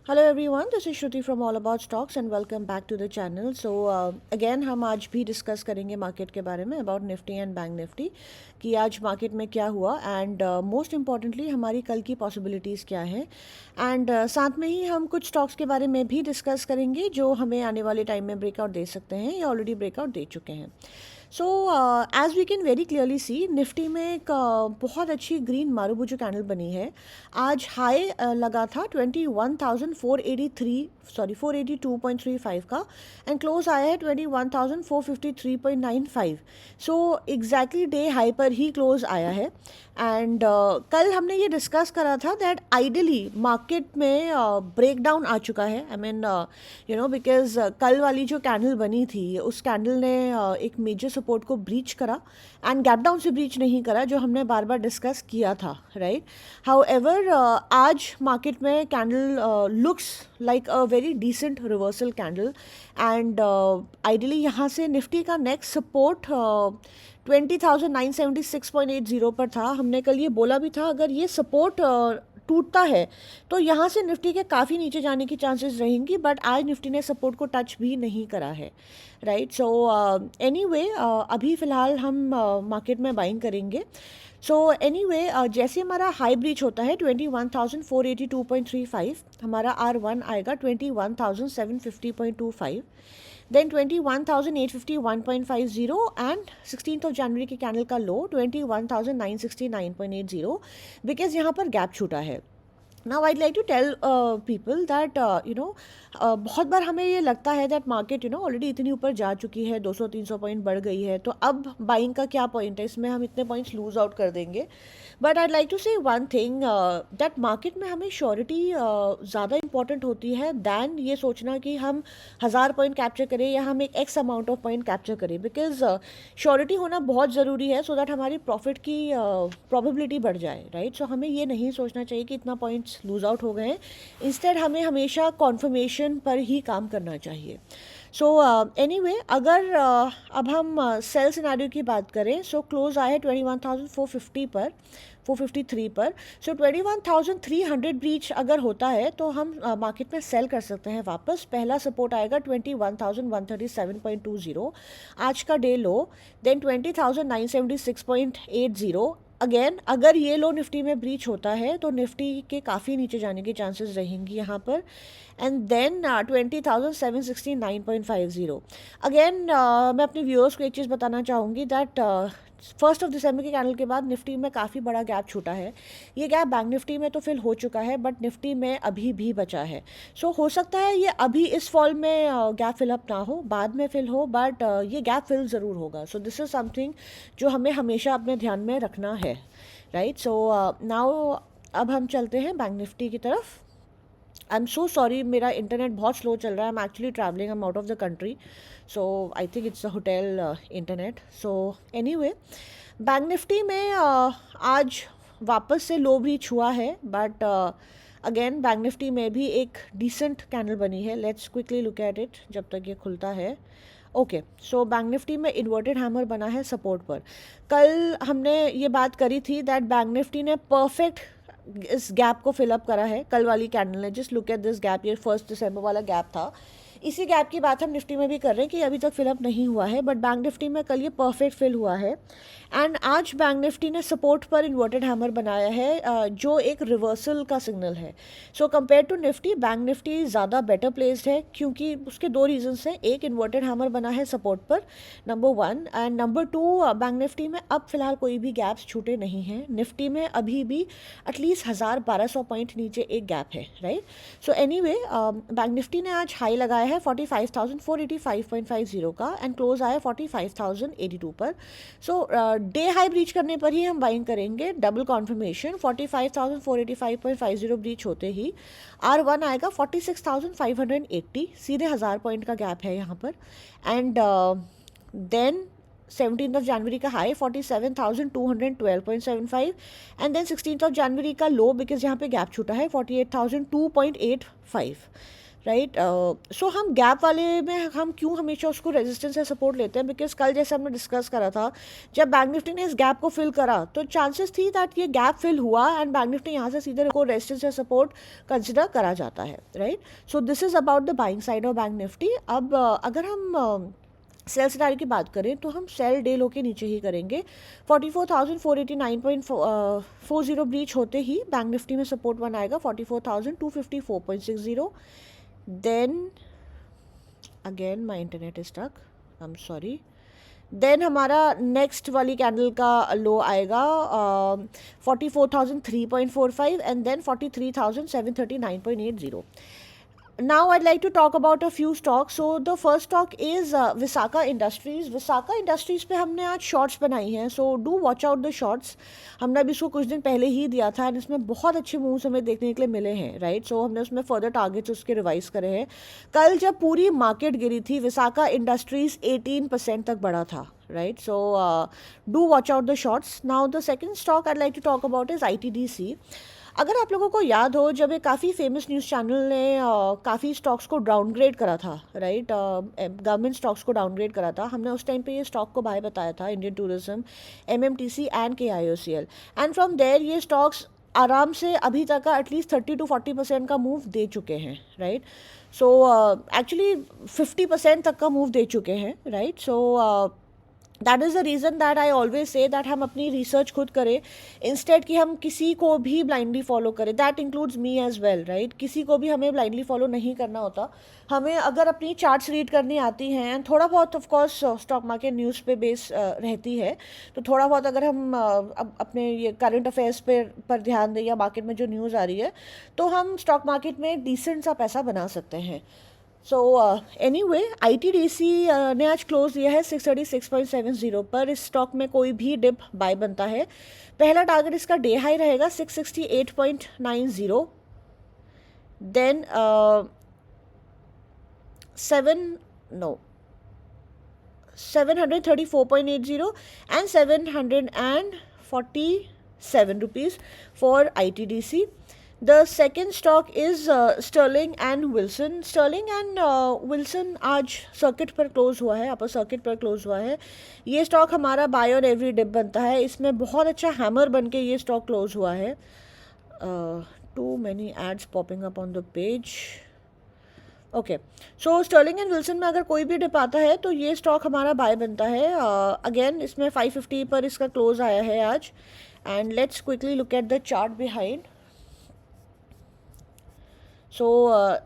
Hello everyone, this is Shruti from all about stocks and welcome back to the channel. So again हम आज भी discuss करेंगे market के बारे में about Nifty and Bank Nifty कि आज मार्केट में क्या हुआ एंड मोस्ट इम्पॉर्टेंटली हमारी कल की पॉसिबिलिटीज़ क्या हैं एंड साथ में ही हम कुछ स्टॉक्स के बारे में भी डिस्कस करेंगे जो हमें आने वाले टाइम में ब्रेकआउट दे सकते हैं या ऑलरेडी ब्रेकआउट दे चुके हैं। So as we can very clearly see Nifty में एक बहुत अच्छी ग्रीन मारूबुजू कैंडल बनी है। आज हाई लगा था 21,483 सॉरी 482.35 का एंड क्लोज आया है 21,453.95। सो एग्जैक्टली डे हाई पर ही क्लोज आया है एंड कल हमने ये डिस्कस करा था दैट आइडियली मार्केट में ब्रेकडाउन आ चुका है। आई मीन बिकॉज कल वाली जो कैंडल बनी थी उस कैंडल ने एक मेजर सपोर्ट को ब्रीच करा एंड गैप डाउन से ब्रीच नहीं करा, जो हमने बार बार डिस्कस किया था, राइट। हाउएवर आज मार्केट में candle looks like a very decent reversal candle and ideally यहाँ से निफ्टी का नेक्स्ट सपोर्ट 20,976.80 पर था। हमने कल ये बोला भी था अगर ये सपोर्ट टूटता है तो यहाँ से निफ्टी के काफ़ी नीचे जाने की चांसेस रहेंगी, बट आज निफ्टी ने सपोर्ट को टच भी नहीं करा है, राइट। सो एनीवे अभी फ़िलहाल हम मार्केट में बाइंग करेंगे। सो एनीवे जैसे हमारा हाई ब्रीच होता है 21,482.35, हमारा R1 आएगा 21,750.25, देन 21,851.50 एंड 16th ऑफ जनवरी की कैंडल का लो 21,969.80 बिकॉज यहाँ पर गैप छूटा है। Now I'd like to tell people that बहुत बार हमें ये लगता है दैट मार्केट ऑलरेडी इतनी ऊपर जा चुकी है, 200-300 पॉइंट बढ़ गई है, तो अब बाइंग का क्या पॉइंट है, इसमें हम इतने पॉइंट्स लूज आउट कर देंगे। But I'd like to say one thing that market में हमें श्योरिटी ज़्यादा इंपॉर्टेंट होती है दैन ये सोचना कि हम 1000 पॉइंट कैप्चर करें या हम एक x amount of point capture करें, बिकॉज श्योरिटी होना बहुत ज़रूरी है सो दैट हमारी प्रॉफिट की प्रोबेबिलिटी बढ़ जाए, राइट। सो हमें ये नहीं सोचना चाहिए कि इतना पॉइंट्स लूज आउट हो गए हैं, इंस्टेड हमें हमेशा कॉन्फर्मेशन पर ही काम करना चाहिए। सो एनीवे अगर अब हम सेल सिनेरियो की बात करें, सो क्लोज आए 21,450 पर, 453 पर। सो 21,300 ब्रीच अगर होता है तो हम मार्केट में सेल कर सकते हैं वापस। पहला सपोर्ट आएगा 21,137.20 आज का डे लो, देन 20,976.80। अगेन अगर ये लो निफ्टी में ब्रीच होता है तो निफ्टी के काफ़ी नीचे जाने की चांसेस रहेंगी यहाँ पर, एंड देन 20,769.50। अगेन मैं अपने व्यूअर्स को एक चीज़ बताना चाहूँगी दैट 1 दिसंबर के कैंडल के बाद निफ्टी में काफ़ी बड़ा गैप छूटा है। ये गैप बैंक निफ्टी में तो फिल हो चुका है बट निफ्टी में अभी भी बचा है। सो हो सकता है ये अभी इस फॉल में गैप फिलअप ना हो, बाद में फिल हो, बट ये गैप फिल ज़रूर होगा। सो दिस इज़ समथिंग जो हमें हमेशा अपने ध्यान में रखना है, राइट। सो नाउ अब हम चलते हैं बैंक निफ्टी की तरफ। आई एम सो सॉरी, मेरा इंटरनेट बहुत स्लो चल रहा है। I am actually travelling, I am out of the country, so I think it's a hotel internet. So anyway bank Nifty में आज वापस से लो ब्रीच हुआ है, बट अगेन बैंक निफ्टी में भी एक डिसेंट कैंडल बनी है। Let's quickly look at it जब तक ये खुलता है। ओके, सो बैंक निफ्टी में इन्वर्टेड हैमर बना है सपोर्ट पर। कल हमने ये बात करी थी दैट बैंक निफ्टी ने परफेक्ट इस गैप को फिलअप करा है कल वाली कैंडल ने। Just look at this gap, ये 1 दिसंबर वाला गैप था। इसी गैप की बात हम निफ्टी में भी कर रहे हैं कि अभी तक फिलअप नहीं हुआ है, बट बैंक निफ्टी में कल ये परफेक्ट फिल हुआ है एंड आज बैंक निफ्टी ने सपोर्ट पर इन्वर्टेड हैमर बनाया है जो एक रिवर्सल का सिग्नल है। So compare to Nifty, Bank Nifty ज़्यादा बेटर प्लेस्ड है क्योंकि उसके दो रीजंस हैं। एक, इन्वर्टेड हैमर बना है सपोर्ट पर, number 1, and number 2, bank Nifty में अब फिलहाल कोई भी गैप्स छूटे नहीं हैं। निफ्टी में अभी भी एटलीस्ट 1,000-1,200 पॉइंट नीचे एक गैप है, right. So anyway bank Nifty ने आज हाई लगाया है 45,485.50 का एंड क्लोज आया 45,082 पर। सो डे हाई ब्रीच करने पर ही हम बाइंग करेंगे। डबल कॉन्फर्मेशन 45,485.50 ब्रीच होते ही R1 आएगा 46,580, सीधे 1000 पॉइंट का गैप है यहाँ पर। And then 17th of January का high 47,212.75 and then 16th of January का लो, बिकॉज यहाँ पे गैप छूटा है 48,002.85। राइट। सो हम गैप वाले में हम क्यों हमेशा उसको रेजिस्टेंस या सपोर्ट लेते हैं, बिकॉज कल जैसे हमने डिस्कस करा था, जब बैंक निफ्टी ने इस गैप को फिल करा तो चांसेस थी दैट ये गैप फिल हुआ एंड बैंक निफ्टी यहाँ से सीधे को रेजिस्टेंस या सपोर्ट कंसिडर करा जाता है, right. So this is about the buying side of bank Nifty. अब अगर हम सेल सिनारी की बात करें तो हम सेल डे लो के नीचे ही करेंगे। 44,489.40 ब्रीच होते ही बैंक निफ्टी में सपोर्ट वन आएगा 44,254.60। Then again my internet is stuck, I am sorry. Then हमारा नेक्स्ट वाली कैंडल का लो आएगा 44,003.45 and then 43,739.80। Now I'd like to talk about a few stocks. So the first stock is Visaka Industries. Visaka Industries पे हमने आज shorts बनाई हैं, so do watch out the shorts. हमने अभी इसको कुछ दिन पहले ही दिया था एंड इसमें बहुत अच्छे मूव्स हमें देखने के लिए मिले हैं, राइट। सो हमने उसमें फर्दर टारगेट्स उसके रिवाइज करे हैं। कल जब पूरी मार्केट गिरी थी विसाका इंडस्ट्रीज 18% तक बढ़ा था, right. So do watch out the shorts. Now the second stock I like to talk about is ITDC। अगर आप लोगों को याद हो, जब एक काफ़ी फेमस न्यूज़ चैनल ने काफ़ी स्टॉक्स को डाउनग्रेड करा था, राइट, गवर्नमेंट स्टॉक्स को डाउनग्रेड करा था, हमने उस टाइम पे ये स्टॉक को बाय बताया था, Indian tourism, MMTC and KIOCL। And from there ये स्टॉक्स आराम से अभी तक का एटलीस्ट 30 to 40% का मूव दे चुके हैं, राइट। सो एक्चुअली 50% तक का मूव दे चुके हैं, right. So that is the reason that I always say that हम अपनी रिसर्च खुद करें इंस्टेड कि हम किसी को भी ब्लाइंडली फॉलो करें। That includes me as well, right. किसी को भी हमें ब्लाइंडली फॉलो नहीं करना होता। हमें अगर अपनी चार्ट्स रीड करनी आती हैं एंड थोड़ा बहुत of course stock market news पे बेस रहती है, तो थोड़ा बहुत अगर हम अपने ये करंट अफेयर्स पर ध्यान दें या मार्केट में जो न्यूज़ आ रही है, तो हम स्टॉक मार्केट में डिसेंट सा पैसा बना सकते हैं। सो एनीवे ITDC ने आज क्लोज दिया है 636.70 पर। इस स्टॉक में कोई भी डिप बाय बनता है। पहला टारगेट इसका डे हाई रहेगा 668.90, then 734.80 and 747 rupees for ITDC। The second stock is Sterling and Wilson. Sterling and Wilson आज सर्किट पर क्लोज हुआ है, अपर सर्किट पर क्लोज हुआ है। ये स्टॉक हमारा बाय ऑन एवरी डिप बनता है। इसमें बहुत अच्छा हैमर बन के ये स्टॉक क्लोज हुआ है। Too many ads popping up on the page. Okay, so Sterling and Wilson में अगर कोई भी डिप आता है तो ये स्टॉक हमारा बाय बनता है। अगेन इसमें 550 पर इसका क्लोज आया है आज। And let's quickly look at the chart behind. So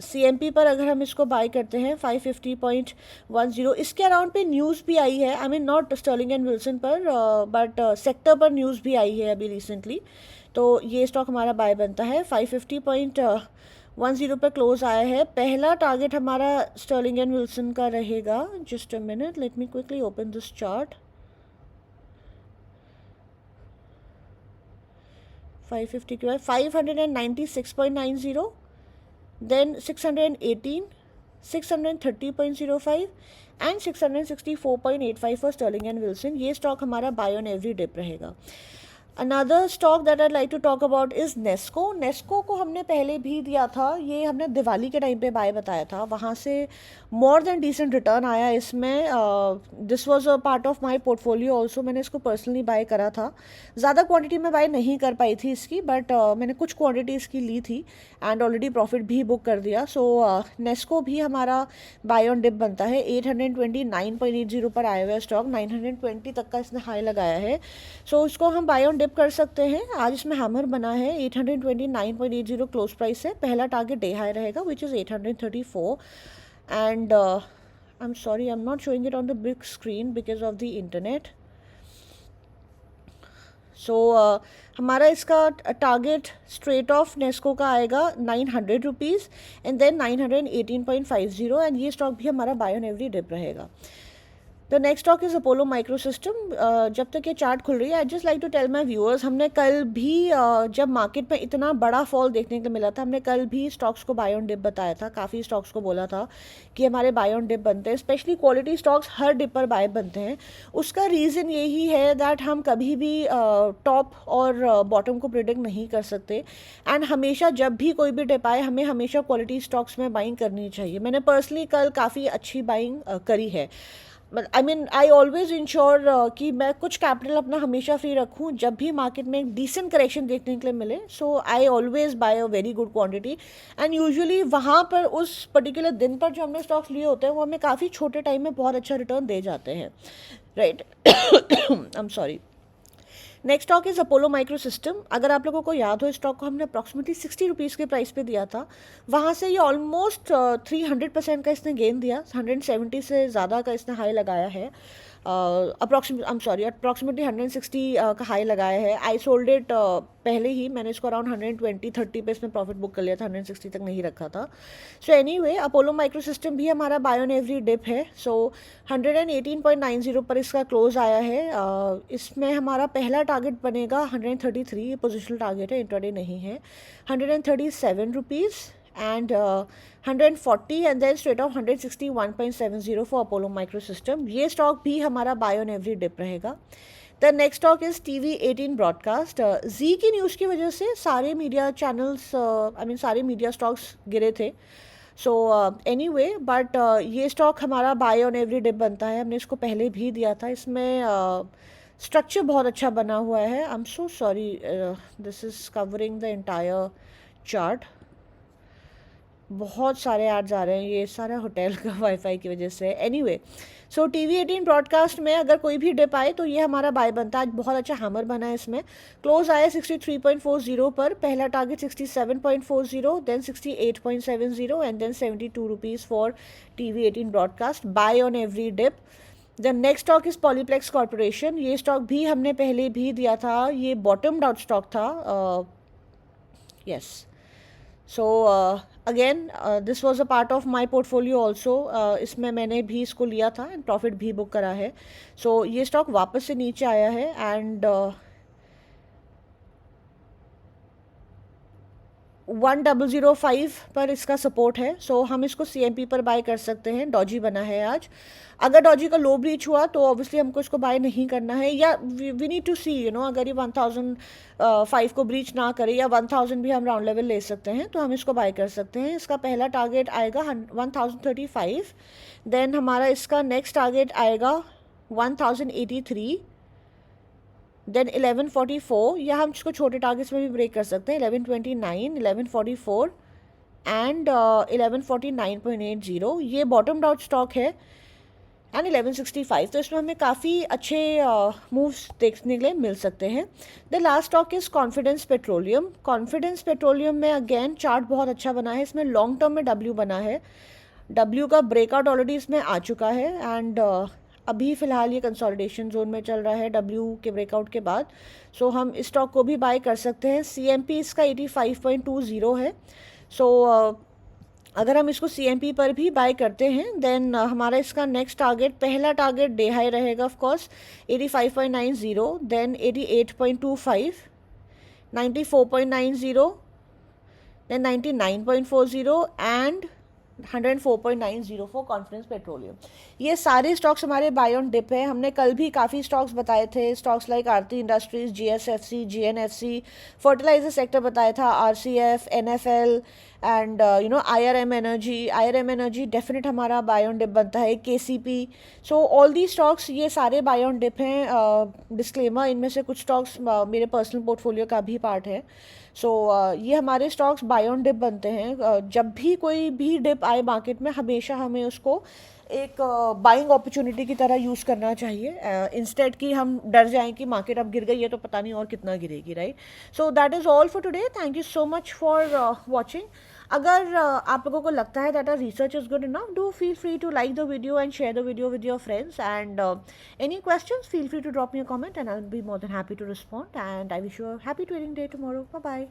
CMP पर अगर हम इसको बाय करते हैं 550.10, इसके अराउंड पे न्यूज़ भी आई है। I mean not Sterling and Wilson पर, बट सेक्टर पर न्यूज़ भी आई है अभी रिसेंटली। तो ये स्टॉक हमारा बाय बनता है। 550.10 पर क्लोज आया है। पहला टारगेट हमारा स्टर्लिंग एंड विल्सन का रहेगा, just a minute, let me quickly open this chart. 550 के बाद 596.90, then 618, 630.05 and 664.85 for Sterling and Wilson. ये स्टॉक हमारा बाय ऑन एवरी डिप रहेगा। Another stock that I like to talk about is Nesco. Nesco को हमने पहले भी दिया था, ये हमने दिवाली के टाइम पे बाय बताया था, वहाँ से मोर देन डिसेंट रिटर्न आया इसमें। This was a part of my portfolio also. मैंने इसको पर्सनली बाय करा था। ज़्यादा क्वांटिटी में बाय नहीं कर पाई थी इसकी, बट मैंने कुछ क्वांटिटी इसकी ली थी एंड ऑलरेडी प्रॉफिट भी बुक कर दिया। सो नेस्को भी हमारा बाय ऑन डिप बनता है। 829.80 पर आया हुआ है स्टॉक, 920 तक का इसने हाई लगाया है। सो इसको हम बाय ऑन डिप कर सकते हैं। आज इसमें हैमर बना है, 829.80 क्लोज प्राइस है। पहला टारगेट डे हाई रहेगा which is 834 and I am sorry I am not showing it on the big screen because of the internet. So हमारा इसका टारगेट स्ट्रेट ऑफ नेस्को का आएगा 900 रुपीज़ एंड देन 918.50 एंड ये stock भी हमारा buy on every dip रहेगा। The next stock is Apollo micro system. जब तक ये चार्ट खुल रही है, I just like to tell my viewers, हमने कल भी जब मार्केट में इतना बड़ा फॉल देखने को मिला था, हमने कल भी स्टॉक्स को बाय ऑन डिप बताया था, काफ़ी स्टॉक्स को बोला था कि हमारे बाय ऑन डिप बनते हैं, स्पेशली क्वालिटी स्टॉक्स हर डिप पर बाय बनते हैं। उसका रीज़न यही है दैट हम कभी भी टॉप और बॉटम को प्रिडिक्ट नहीं कर सकते, एंड हमेशा जब भी कोई भी डिप आए हमें हमेशा क्वालिटी स्टॉक्स में बाइंग करनी चाहिए। मैंने पर्सनली कल काफ़ी अच्छी बाइंग करी है। आई ऑलवेज इंश्योर कि मैं कुछ कैपिटल अपना हमेशा फ्री रखूँ जब भी मार्केट में एक डिसेंट करेक्शन देखने के लिए मिले। So I always buy a very good quantity, and usually वहाँ पर उस पर्टिकुलर दिन पर जो हमने स्टॉक्स लिए होते हैं वो हमें काफ़ी छोटे टाइम में बहुत अच्छा रिटर्न दे जाते हैं, right. I am sorry. Next stock is Apollo micro system. अगर आप लोगों को याद हो, इस स्टॉक को हमने अप्रॉक्सीमेटली 60 रुपीज़ के प्राइस पे दिया था। वहाँ से ये ऑलमोस्ट 300% का इसने गेन दिया, 170 से ज़्यादा का इसने हाई लगाया है। अप्रॉक्सीमेटली 160 का हाई लगाया है। आई सोल्ड इट पहले ही, मैंने इसको अराउंड 120-130 पे इसमें प्रॉफिट बुक कर लिया था, 160 तक नहीं रखा था। So anyway, Apollo micro system भी हमारा बाय ऑन एवरी डिप है। सो 118.90 पर इसका क्लोज आया है। इसमें हमारा पहला टारगेट बनेगा 133, ये पोजिशनल टारगेट है, इंट्राडे नहीं है। 137 rupees and 140 and then straight off 161.70 for Apollo micro system. ये स्टॉक भी हमारा बाय ऑन एवरी डिप रहेगा। The next stock is TV18 broadcast. Zee की न्यूज़ की वजह से सारे मीडिया चैनल्स, सारे मीडिया स्टॉक्स गिरे थे। सो एनीवे, बट ये स्टॉक हमारा बाय ऑन एवरी डिप बनता है, हमने इसको पहले भी दिया था। इसमें स्ट्रक्चर बहुत अच्छा बना हुआ है। I am so sorry, this is covering the entire chart. बहुत सारे एड्स आ रहे हैं, ये सारा होटल का वाईफाई की वजह से। एनीवे, सो TV18 ब्रॉडकास्ट में अगर कोई भी डिप आए तो ये हमारा बाय बनता है। आज बहुत अच्छा हैमर बना है इसमें। क्लोज आया 63.40 पर, पहला target 67.40, then 68.70 and then 72 rupees for TV18 broadcast buy on every dip. The next stock is Polyplex Corporation. ये स्टॉक भी हमने पहले भी दिया था, ये बॉटम आउट स्टॉक था। Yes, so again this was a part of my portfolio also. इसमें मैंने भी इसको लिया था एंड प्रॉफिट भी बुक करा है। सो ये स्टॉक वापस से नीचे आया है एंड 1005 पर इसका सपोर्ट है। सो हम इसको CMP पर बाय कर सकते हैं। डॉजी बना है आज। अगर डॉजी का लो ब्रीच हुआ तो ऑब्वियसली हमको इसको बाय नहीं करना है, या वी नीड टू सी अगर ये 1005 को ब्रीच ना करे, या 1000 भी हम राउंड लेवल ले सकते हैं, तो हम इसको बाय कर सकते हैं। इसका पहला टारगेट आएगा 1035, देन हमारा इसका नेक्स्ट टारगेट आएगा 1083, देन 1144, या हम इसको छोटे टारगेट्स में भी ब्रेक कर सकते हैं, 1129, 1144 एंड 1149.80। ये बॉटम आउट स्टॉक है, एंड 1165। तो इसमें हमें काफ़ी अच्छे मूव्स देखने के लिए मिल सकते हैं। The last stock is confidence petroleum. Confidence petroleum में अगेन चार्ट बहुत अच्छा बना है। इसमें लॉन्ग टर्म में W बना है, W का ब्रेकआउट ऑलरेडी इसमें आ चुका है, एंड अभी फ़िलहाल ये कंसोलिडेशन जोन में चल रहा है W के ब्रेकआउट के बाद। सो हम इस स्टॉक को भी बाय कर सकते हैं। CMP इसका 85.20 है। सो अगर हम इसको CMP पर भी बाय करते हैं, देन हमारा इसका नेक्स्ट टारगेट, पहला टारगेट डे हाई रहेगा of course 85.90, then 88.25, 94.90, then 99.40 and 104.90 for Confidence Petroleum. ये सारे स्टॉक्स हमारे बाय ऑन डिप है। हमने कल भी काफ़ी स्टॉक्स बताए थे, stocks like Aarti Industries, GSFC, GNFC, fertiliser sector बताया था, RCF, NFL and IRM energy. IRM energy definite हमारा बाय ऑन डिप बनता है, KCP। So all the stocks ये सारे बाय ऑन डिप हैं। डिस्क्लेमर, इनमें से कुछ स्टॉक्स मेरे पर्सनल पोर्टफोलियो का भी पार्ट है। सो ये हमारे स्टॉक्स बाय ऑन डिप बनते हैं। जब भी कोई भी डिप आए मार्केट में, हमेशा हमें उसको एक बाइंग अपॉर्चुनिटी की तरह यूज़ करना चाहिए, इंस्टेड कि हम डर जाएं कि मार्केट अब गिर गई है तो पता नहीं और कितना गिरेगी, right. So that is all for today. Thank you so much for watching. अगर आप लोगों को लगता है that our research is good enough, do feel free to like the video and share the video with your friends, and any questions feel free to drop me a comment and I will be more than happy to respond, and I wish you a happy trading day tomorrow. Bye bye.